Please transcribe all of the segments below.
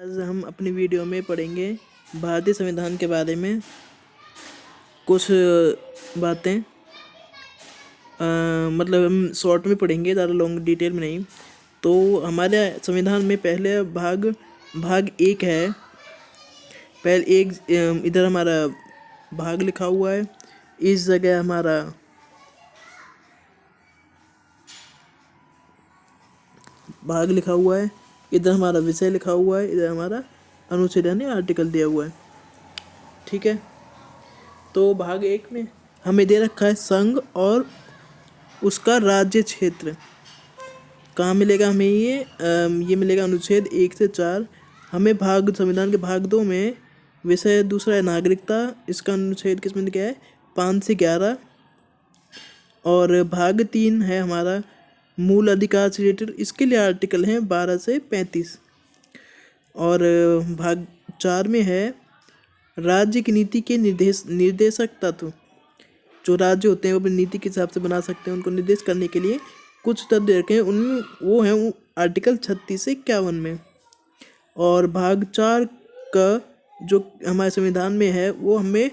आज हम अपनी वीडियो में पढ़ेंगे भारतीय संविधान के बारे में कुछ बातें। मतलब हम शॉर्ट में पढ़ेंगे, ज़्यादा लॉन्ग डिटेल में नहीं। तो हमारे संविधान में पहले भाग एक है। पहले एक इधर हमारा भाग लिखा हुआ है, इस जगह हमारा भाग लिखा हुआ है, इधर हमारा विषय लिखा हुआ है, इधर हमारा अनुच्छेद यानी आर्टिकल दिया हुआ है। ठीक है, तो भाग एक में हमें दे रखा है संघ और उसका राज्य क्षेत्र। कहाँ मिलेगा हमें ये मिलेगा अनुच्छेद 1 से 4। हमें संविधान के भाग 2 में विषय दूसरा है नागरिकता। इसका अनुच्छेद किसमें क्या है 5 से 11। और भाग 3 है हमारा मूल अधिकार से रिलेटेड, इसके लिए आर्टिकल हैं 12 से 35। और भाग 4 में है राज्य की नीति के निर्देशक तत्व। जो राज्य होते हैं वो अपनी नीति के हिसाब से बना सकते हैं, उनको निर्देश करने के लिए कुछ तथ्य रखे हैं, उनमें वो हैं आर्टिकल 36 से 51 में। और भाग 4 का जो हमारे संविधान में है वो हमें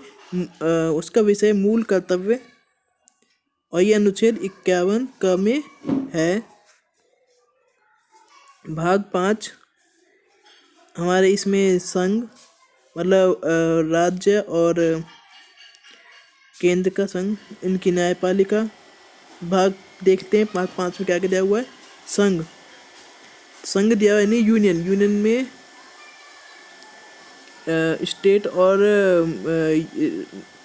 उसका विषय मूल कर्तव्य, और ये अनुच्छेद 51 क में है। भाग 5 हमारे इसमें संघ मतलब राज्य और केंद्र का संघ, इनकी न्यायपालिका। भाग देखते हैं भाग 5 में क्या क्या दिया हुआ है। संघ दिया हुआ है यानी यूनियन में स्टेट और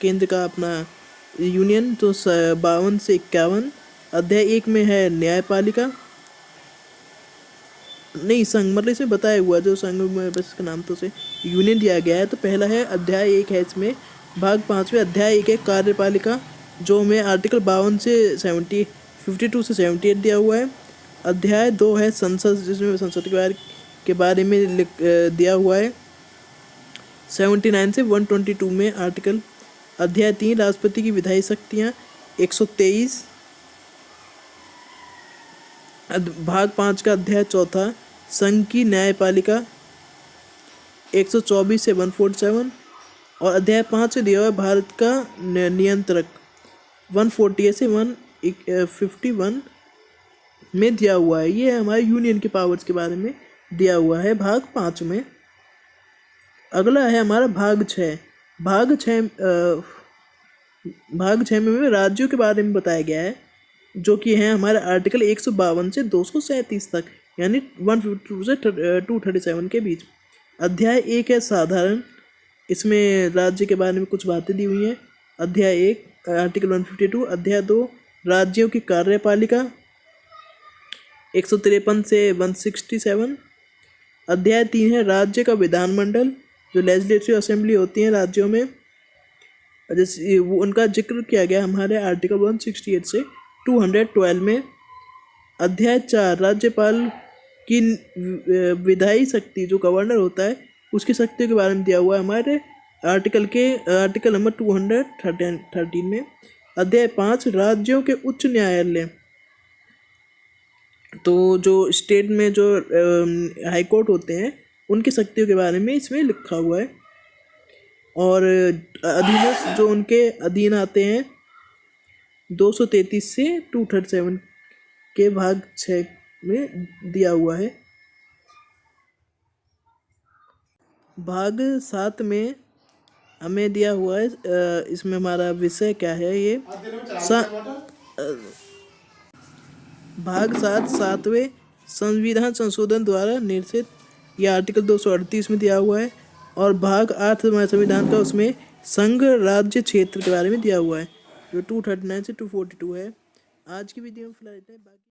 केंद्र का अपना यूनियन। तो 52 से 51। अध्याय 1 में है न्यायपालिका, नहीं संघ मतलब इसमें बताया हुआ जो संघ में बस इसका नाम तो से यूनियन दिया गया है। तो पहला है अध्याय 1 है इसमें। भाग 5 में अध्याय 1 है कार्यपालिका, जो में आर्टिकल 52 से 52 से 78 दिया हुआ है। अध्याय 2 है संसद, जिसमें संसद के बारे में दिया हुआ है 79 से 122 में आर्टिकल। अध्याय 3 राष्ट्रपति की विधायी शक्तियाँ 123। भाग 5 का अध्याय 4 संघ की न्यायपालिका 124 से 147। और अध्याय 5 से दिया हुआ है भारत का नियंत्रक 148 से 151 में दिया हुआ है। ये हमारे यूनियन के पावर्स के बारे में दिया हुआ है भाग 5 में। अगला है हमारा भाग 6। भाग 6 में राज्यों के बारे में बताया गया है, जो कि हैं हमारे आर्टिकल 152 से 237 तक, यानी 152 से 237 के बीच। अध्याय 1 है साधारण, इसमें राज्य के बारे में कुछ बातें दी हुई हैं। अध्याय 1 आर्टिकल 152। अध्याय 2 राज्यों की कार्यपालिका 153 से 167। अध्याय 3 है राज्य का विधानमंडल, जो लेजिस्लेटिव असेंबली होती है राज्यों में, जैसे वो उनका जिक्र किया गया हमारे आर्टिकल 168 से 212 में। अध्याय 4 राज्यपाल की विधायी शक्ति, जो गवर्नर होता है उसकी शक्तियों के बारे में दिया हुआ है हमारे आर्टिकल नंबर 213 में। अध्याय 5 राज्यों के उच्च न्यायालय, तो जो स्टेट में जो हाई कोर्ट होते हैं उनकी शक्तियों के बारे में इसमें लिखा हुआ है। और अधीनस्थ जो उनके अधीन आते हैं 233 से 237 के भाग 6 में दिया हुआ है। भाग 7 में हमें दिया हुआ है, इसमें हमारा विषय क्या है ये भाग 7 7वें संविधान संशोधन द्वारा निर्देशित, यह आर्टिकल 238 में दिया हुआ है। और भाग 8 हमारे संविधान का, उसमें संघ राज्य क्षेत्र के बारे में दिया हुआ है, जो 239 से 242 है। आज की वीडियो में फिलहाल इतना ही।